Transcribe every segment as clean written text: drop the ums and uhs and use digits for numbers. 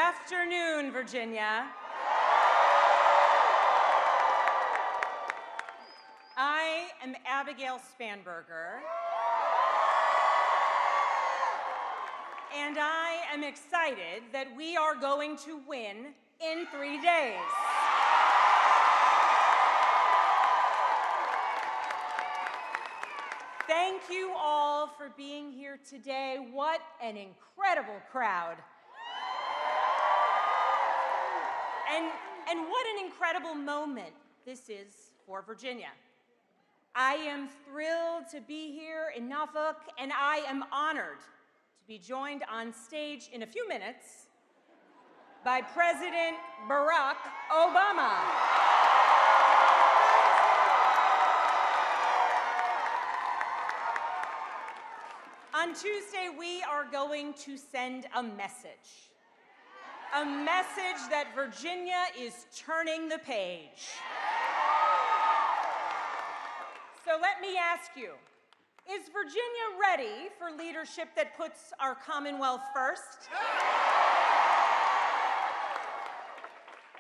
afternoon, Virginia. I am Abigail Spanberger, and I am excited that we are going to win in 3 days. Thank you all for being here today. What an incredible crowd. And what an incredible moment this is for Virginia. I am thrilled to be here in Norfolk, and I am honored to be joined on stage in a few minutes by President Barack Obama. On Tuesday, we are going to send a message that Virginia is turning the page. So let me ask you, is Virginia ready for leadership that puts our Commonwealth first?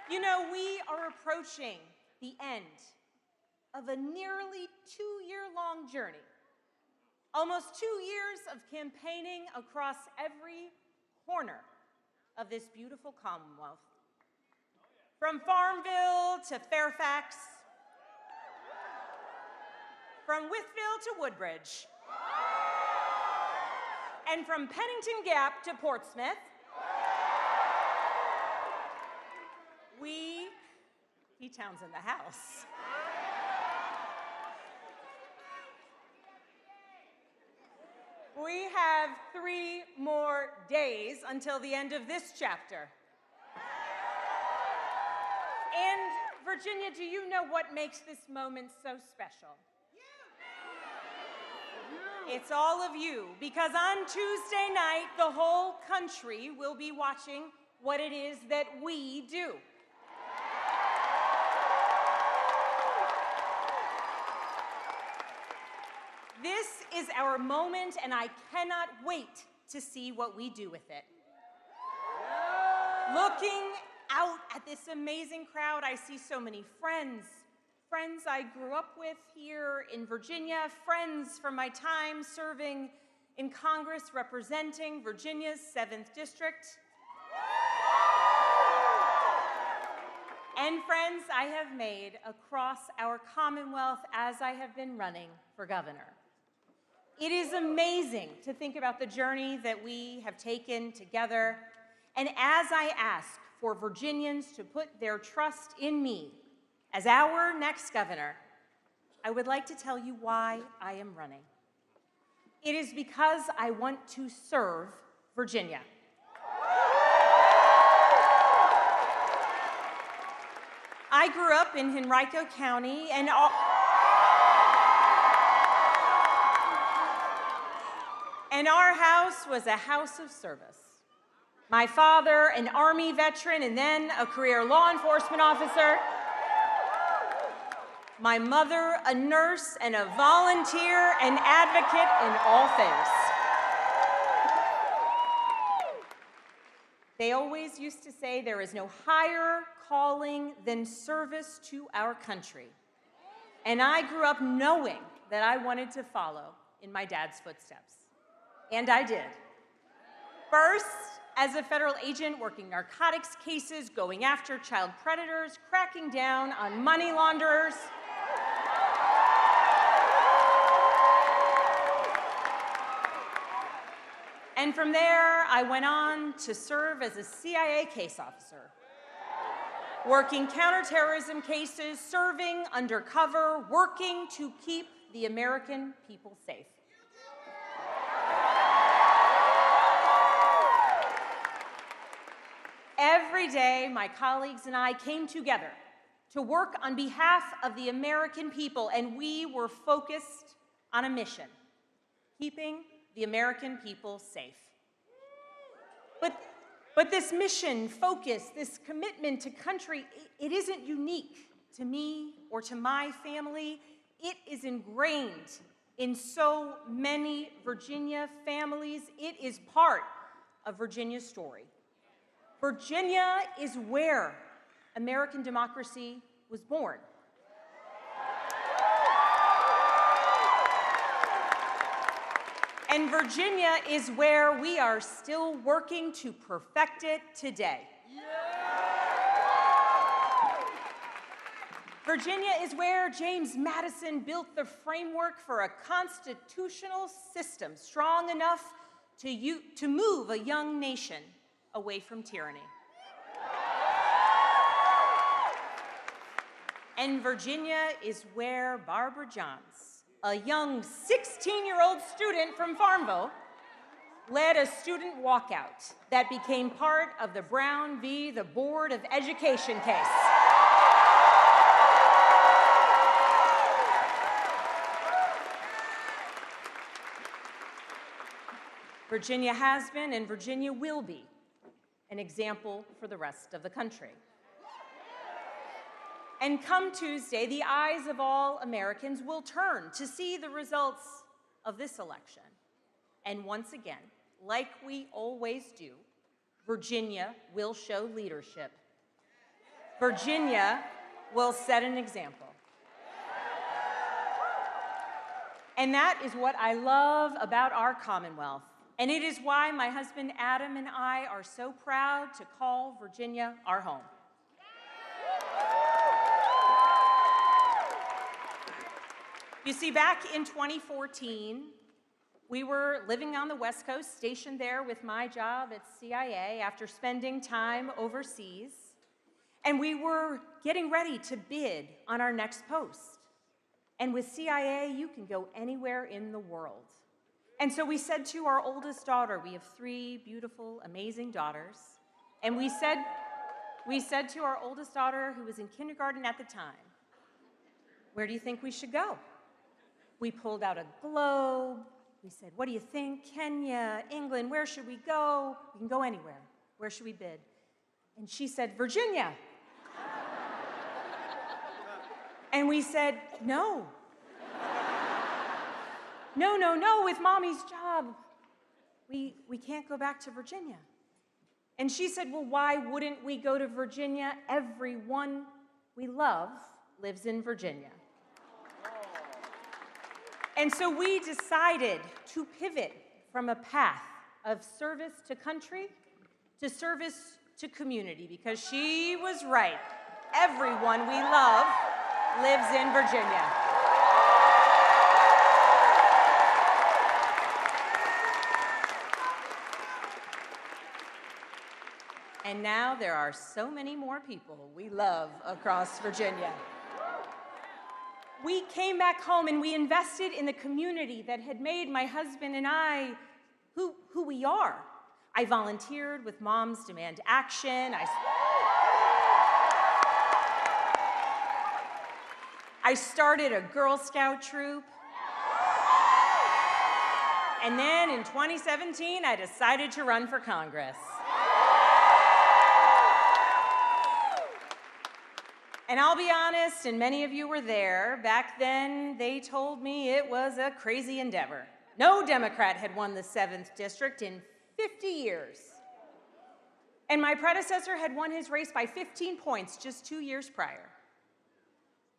You know, we are approaching the end of a nearly 2-year-long journey. Almost 2 years of campaigning across every corner of this beautiful Commonwealth. From Farmville to Fairfax, from Wytheville to Woodbridge, and from Pennington Gap to Portsmouth, P-Town's in the house. We have 3 more days until the end of this chapter. And Virginia, do you know what makes this moment so special? It's all of you, because on Tuesday night, the whole country will be watching what it is that we do. This is our moment, and I cannot wait to see what we do with it. Looking out at this amazing crowd, I see so many friends I grew up with here in Virginia, friends from my time serving in Congress representing Virginia's 7th District, and friends I have made across our Commonwealth as I have been running for governor. It is amazing to think about the journey that we have taken together, and as I ask for Virginians to put their trust in me as our next governor, I would like to tell you why I am running. It is because I want to serve Virginia. I grew up in Henrico County, and our house was a house of service. My father, an Army veteran and then a career law enforcement officer. My mother, a nurse and a volunteer and advocate in all things. They always used to say there is no higher calling than service to our country. And I grew up knowing that I wanted to follow in my dad's footsteps. And I did. First, as a federal agent working narcotics cases, going after child predators, cracking down on money launderers. And from there, I went on to serve as a CIA case officer, working counterterrorism cases, serving undercover, working to keep the American people safe. Every day, my colleagues and I came together to work on behalf of the American people, and we were focused on a mission: keeping the American people safe. But this mission, focus, this commitment to country, it isn't unique to me or to my family. It is ingrained in so many Virginia families. It is part of Virginia's story. Virginia is where American democracy was born. And Virginia is where we are still working to perfect it today. Virginia is where James Madison built the framework for a constitutional system strong enough to move a young nation away from tyranny. And Virginia is where Barbara Johns, a young 16-year-old student from Farmville, led a student walkout that became part of the Brown v. the Board of Education case. Virginia has been and Virginia will be an example for the rest of the country. And come Tuesday, the eyes of all Americans will turn to see the results of this election. And once again, like we always do, Virginia will show leadership. Virginia will set an example. And that is what I love about our Commonwealth. And it is why my husband Adam and I are so proud to call Virginia our home. You see, back in 2014, we were living on the West Coast, stationed there with my job at CIA after spending time overseas. And we were getting ready to bid on our next post. And with CIA, you can go anywhere in the world. And so we said to our oldest daughter, we have 3 beautiful, amazing daughters, and we said to our oldest daughter, who was in kindergarten at the time, where do you think we should go? We pulled out a globe. We said, what do you think? Kenya, England, where should we go? We can go anywhere. Where should we bid? And she said, Virginia. And we said, no. No, with Mommy's job, we can't go back to Virginia. And she said, well, why wouldn't we go to Virginia? Everyone we love lives in Virginia. And so we decided to pivot from a path of service to country to service to community, because she was right. Everyone we love lives in Virginia. And now there are so many more people we love across Virginia. We came back home and we invested in the community that had made my husband and I who we are. I volunteered with Moms Demand Action. I started a Girl Scout troop. And then in 2017, I decided to run for Congress. And I'll be honest, and many of you were there, back then they told me it was a crazy endeavor. No Democrat had won the 7th district in 50 years. And my predecessor had won his race by 15 points just 2 years prior.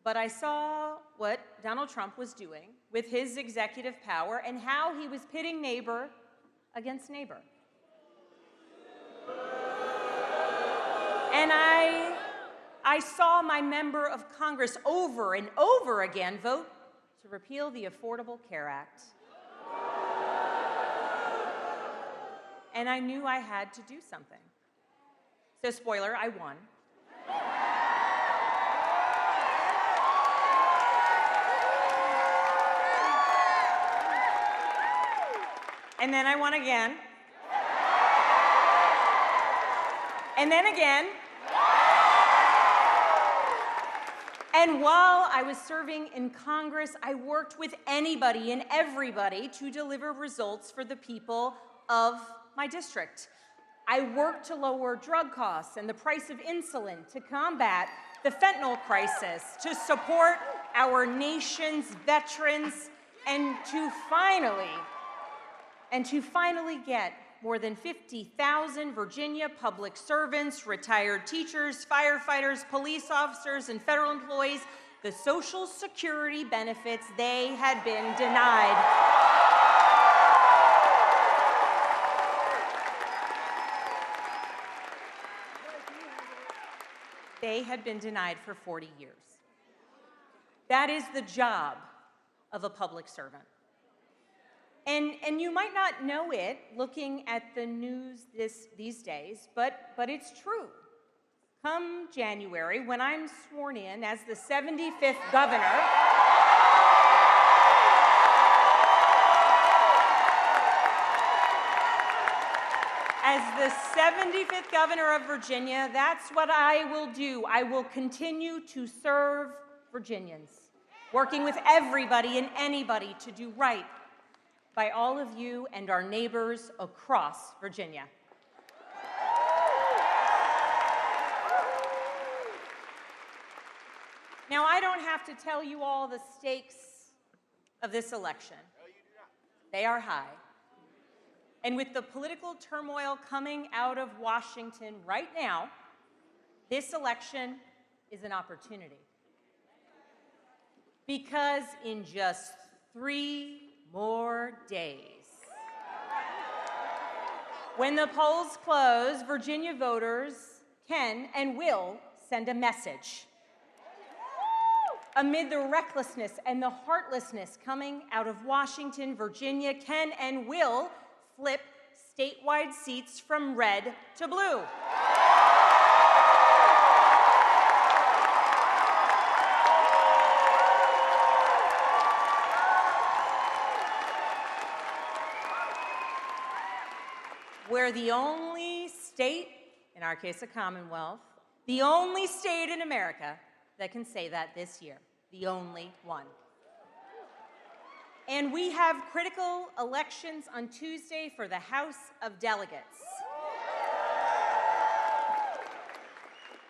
But I saw what Donald Trump was doing with his executive power and how he was pitting neighbor against neighbor. And I saw my member of Congress over and over again vote to repeal the Affordable Care Act. And I knew I had to do something. So spoiler, I won. And then I won again. And then again. And while I was serving in Congress, I worked with anybody and everybody to deliver results for the people of my district. I worked to lower drug costs and the price of insulin, to combat the fentanyl crisis, to support our nation's veterans, and to finally get more than 50,000 Virginia public servants, retired teachers, firefighters, police officers, and federal employees the Social Security benefits they had been denied. They had been denied for 40 years. That is the job of a public servant. And you might not know it looking at the news these days, but it's true. Come January, when I'm sworn in as the 75th governor, of Virginia, that's what I will do. I will continue to serve Virginians, working with everybody and anybody to do right by all of you and our neighbors across Virginia. Now, I don't have to tell you all the stakes of this election. No, you do not. They are high. And with the political turmoil coming out of Washington right now, this election is an opportunity. Because in just 3 more days, when the polls close, Virginia voters can and will send a message. Amid the recklessness and the heartlessness coming out of Washington, Virginia can and will flip statewide seats from red to blue. We're the only state, in our case a Commonwealth, the only state in America that can say that this year, the only one. And we have critical elections on Tuesday for the House of Delegates.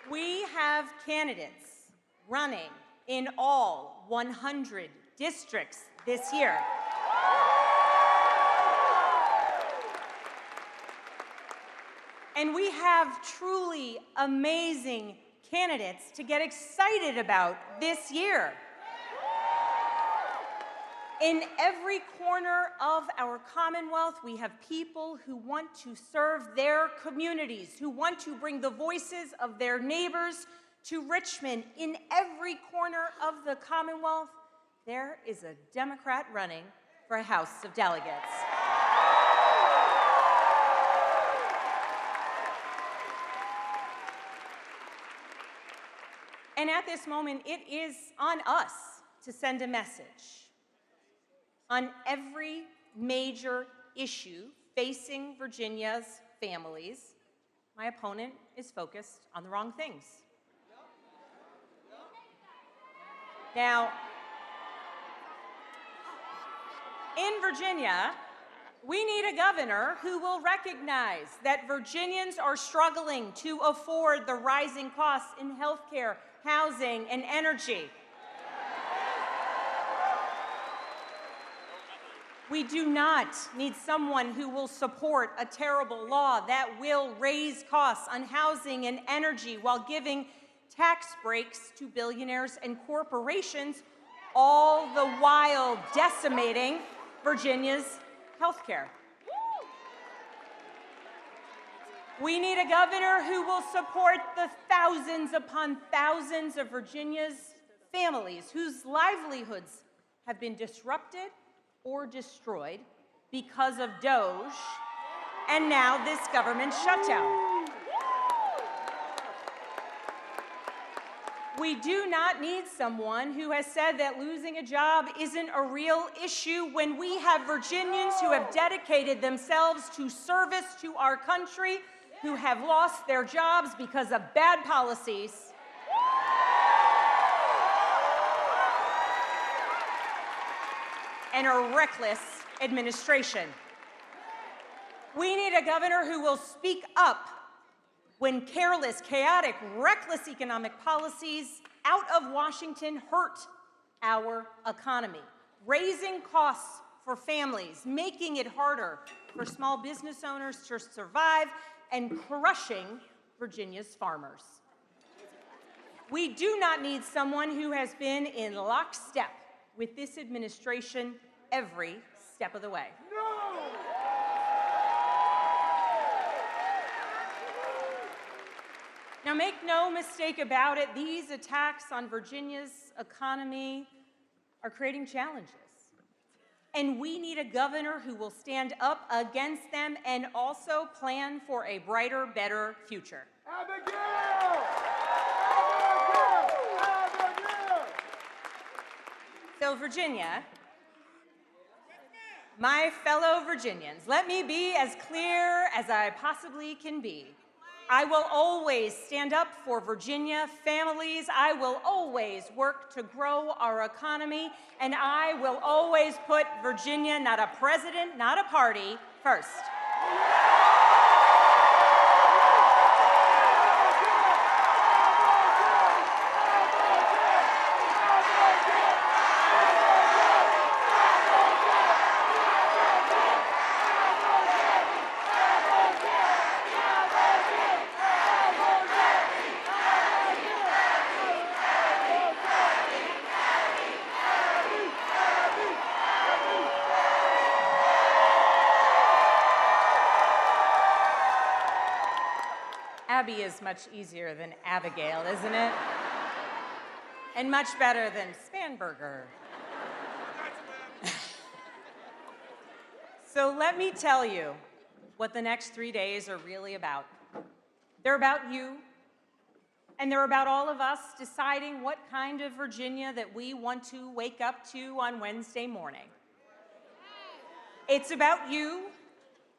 We have candidates running in all 100 districts this year. And we have truly amazing candidates to get excited about this year. In every corner of our Commonwealth, we have people who want to serve their communities, who want to bring the voices of their neighbors to Richmond. In every corner of the Commonwealth, there is a Democrat running for a House of Delegates. And at this moment, it is on us to send a message. On every major issue facing Virginia's families, my opponent is focused on the wrong things. Now, in Virginia, we need a governor who will recognize that Virginians are struggling to afford the rising costs in healthcare, housing, and energy. We do not need someone who will support a terrible law that will raise costs on housing and energy while giving tax breaks to billionaires and corporations, all the while decimating Virginia's health care. We need a governor who will support the thousands upon thousands of Virginia's families whose livelihoods have been disrupted or destroyed because of DOGE and now this government shutdown. We do not need someone who has said that losing a job isn't a real issue when we have Virginians who have dedicated themselves to service to our country, who have lost their jobs because of bad policies. And a reckless administration. We need a governor who will speak up when careless, chaotic, reckless economic policies out of Washington hurt our economy, raising costs for families, making it harder for small business owners to survive, and crushing Virginia's farmers. We do not need someone who has been in lockstep with this administration every step of the way. No! Now, make no mistake about it, these attacks on Virginia's economy are creating challenges. And we need a governor who will stand up against them and also plan for a brighter, better future. Abigail! Abigail! So, Virginia, my fellow Virginians, let me be as clear as I possibly can be. I will always stand up for Virginia families. I will always work to grow our economy, and I will always put Virginia, not a president, not a party, first. Abby is much easier than Abigail, isn't it? And much better than Spanberger. So let me tell you what the next 3 days are really about. They're about you, and they're about all of us deciding what kind of Virginia that we want to wake up to on Wednesday morning. It's about you.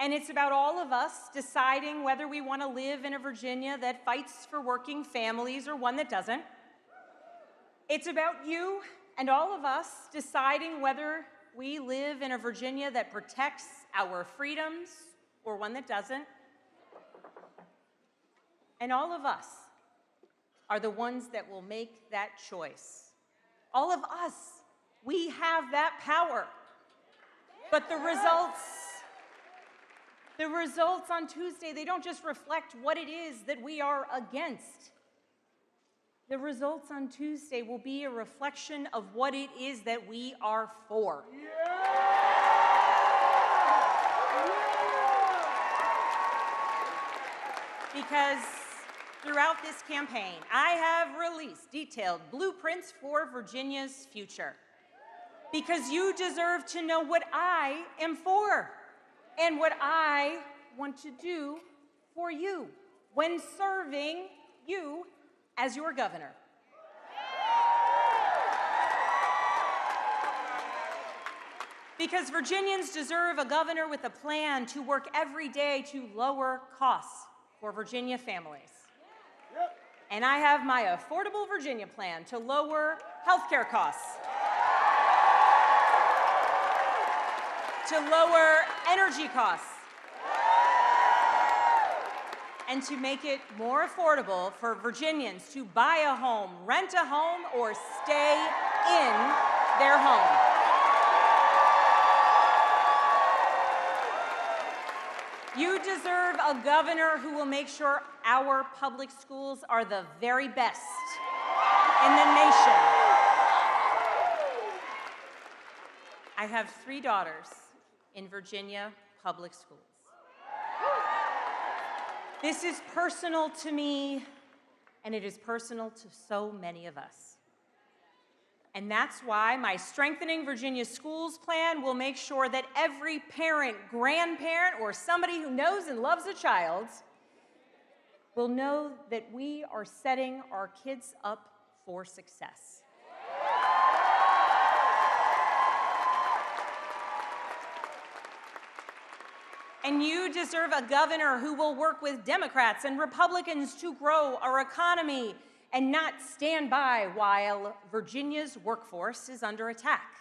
And it's about all of us deciding whether we want to live in a Virginia that fights for working families or one that doesn't. It's about you and all of us deciding whether we live in a Virginia that protects our freedoms or one that doesn't. And all of us are the ones that will make that choice. All of us, we have that power. But the results on Tuesday, they don't just reflect what it is that we are against. The results on Tuesday will be a reflection of what it is that we are for. Because throughout this campaign, I have released detailed blueprints for Virginia's future. Because you deserve to know what I am for. And what I want to do for you when serving you as your governor. Because Virginians deserve a governor with a plan to work every day to lower costs for Virginia families. And I have my Affordable Virginia plan to lower healthcare costs, to lower energy costs, and to make it more affordable for Virginians to buy a home, rent a home, or stay in their home. You deserve a governor who will make sure our public schools are the very best in the nation. I have 3 daughters in Virginia public schools. This is personal to me, and it is personal to so many of us. And that's why my Strengthening Virginia Schools plan will make sure that every parent, grandparent, or somebody who knows and loves a child will know that we are setting our kids up for success. And you deserve a governor who will work with Democrats and Republicans to grow our economy and not stand by while Virginia's workforce is under attack.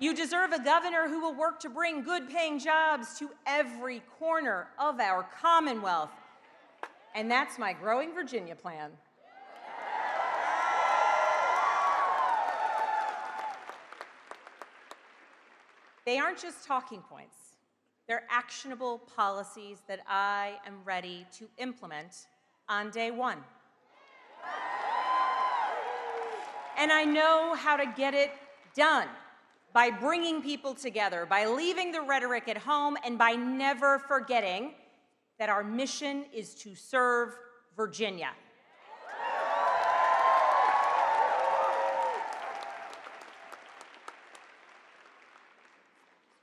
You deserve a governor who will work to bring good-paying jobs to every corner of our Commonwealth. And that's my Growing Virginia plan. They aren't just talking points. They're actionable policies that I am ready to implement on day one. And I know how to get it done by bringing people together, by leaving the rhetoric at home, and by never forgetting that our mission is to serve Virginia.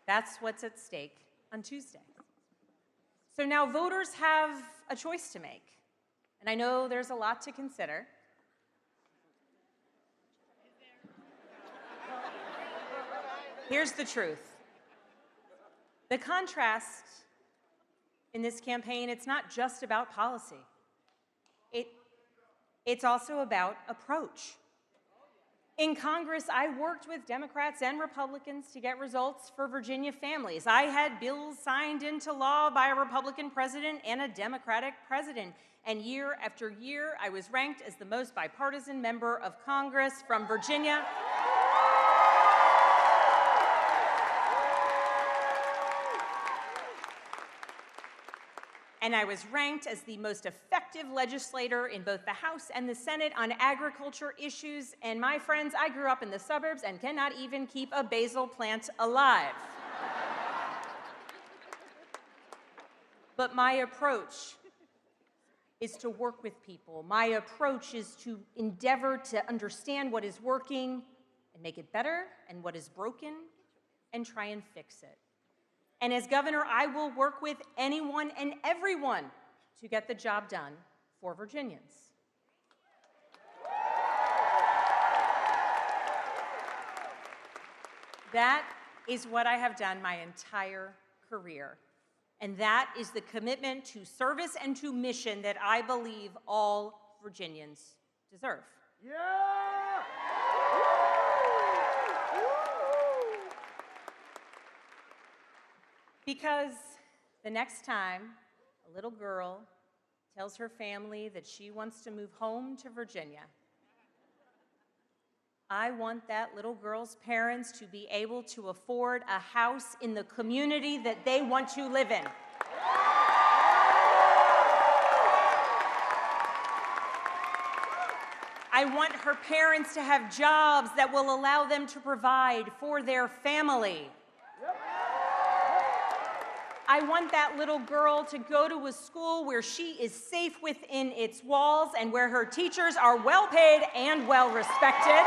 That's what's at stake on Tuesday. So now voters have a choice to make, and I know there's a lot to consider. Here's the truth. The contrast in this campaign, it's not just about policy. It's also about approach. In Congress, I worked with Democrats and Republicans to get results for Virginia families. I had bills signed into law by a Republican president and a Democratic president. And year after year, I was ranked as the most bipartisan member of Congress from Virginia. And I was ranked as the most effective legislator in both the House and the Senate on agriculture issues. And my friends, I grew up in the suburbs and cannot even keep a basil plant alive. But my approach is to work with people. My approach is to endeavor to understand what is working and make it better, and what is broken and try and fix it. And as governor, I will work with anyone and everyone to get the job done for Virginians. That is what I have done my entire career. And that is the commitment to service and to mission that I believe all Virginians deserve. Yeah! Because the next time a little girl tells her family that she wants to move home to Virginia, I want that little girl's parents to be able to afford a house in the community that they want to live in. I want her parents to have jobs that will allow them to provide for their family. I want that little girl to go to a school where she is safe within its walls and where her teachers are well paid and well respected.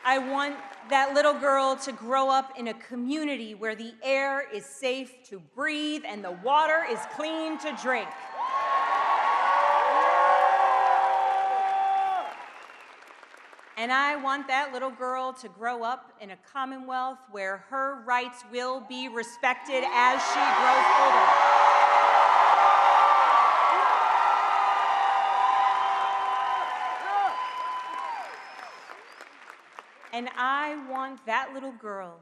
I want that little girl to grow up in a community where the air is safe to breathe and the water is clean to drink. And I want that little girl to grow up in a commonwealth where her rights will be respected as she grows older. And I want that little girl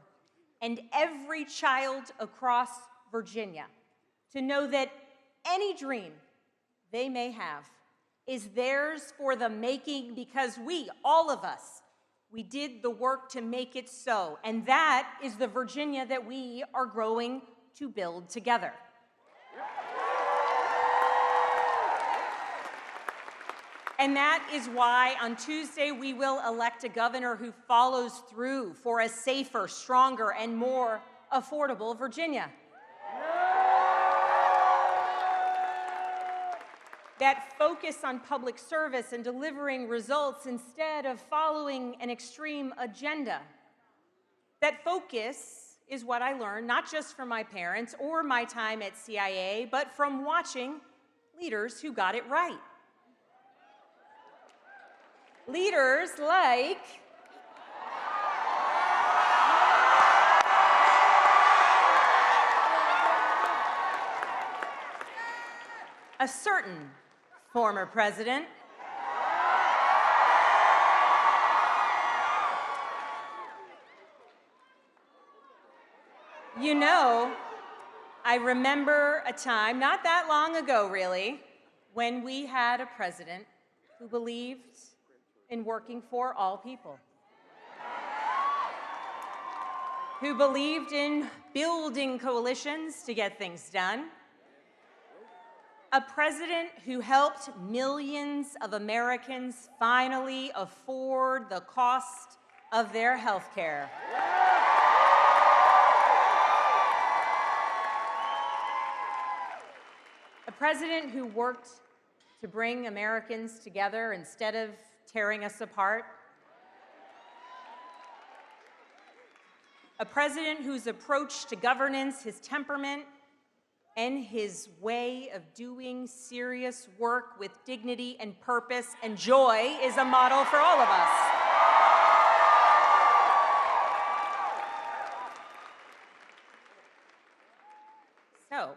and every child across Virginia to know that any dream they may have is theirs for the making, because we, all of us, we did the work to make it so. And that is the Virginia that we are growing to build together. And that is why on Tuesday we will elect a governor who follows through for a safer, stronger, and more affordable Virginia. That focus on public service and delivering results instead of following an extreme agenda. That focus is what I learned, not just from my parents or my time at CIA, but from watching leaders who got it right. Leaders like a certain former president, you know, I remember a time, not that long ago really, when we had a president who believed in working for all people, who believed in building coalitions to get things done, a president who helped millions of Americans finally afford the cost of their health care. A president who worked to bring Americans together instead of tearing us apart. A president whose approach to governance, his temperament, and his way of doing serious work with dignity and purpose and joy is a model for all of us. So,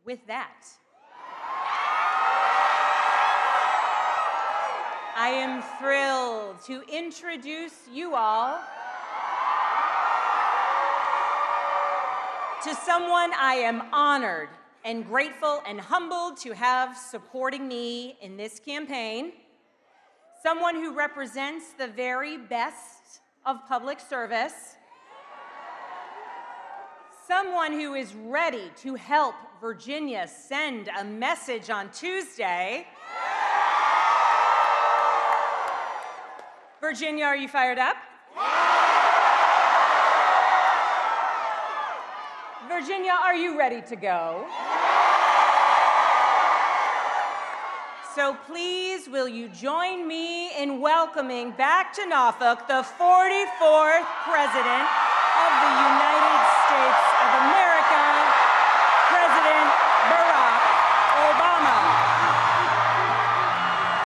with that, I am thrilled to introduce you all to someone I am honored and grateful and humbled to have supporting me in this campaign, someone who represents the very best of public service, someone who is ready to help Virginia send a message on Tuesday. Virginia, are you fired up? Virginia, are you ready to go? So please, will you join me in welcoming back to Norfolk the 44th President of the United States of America,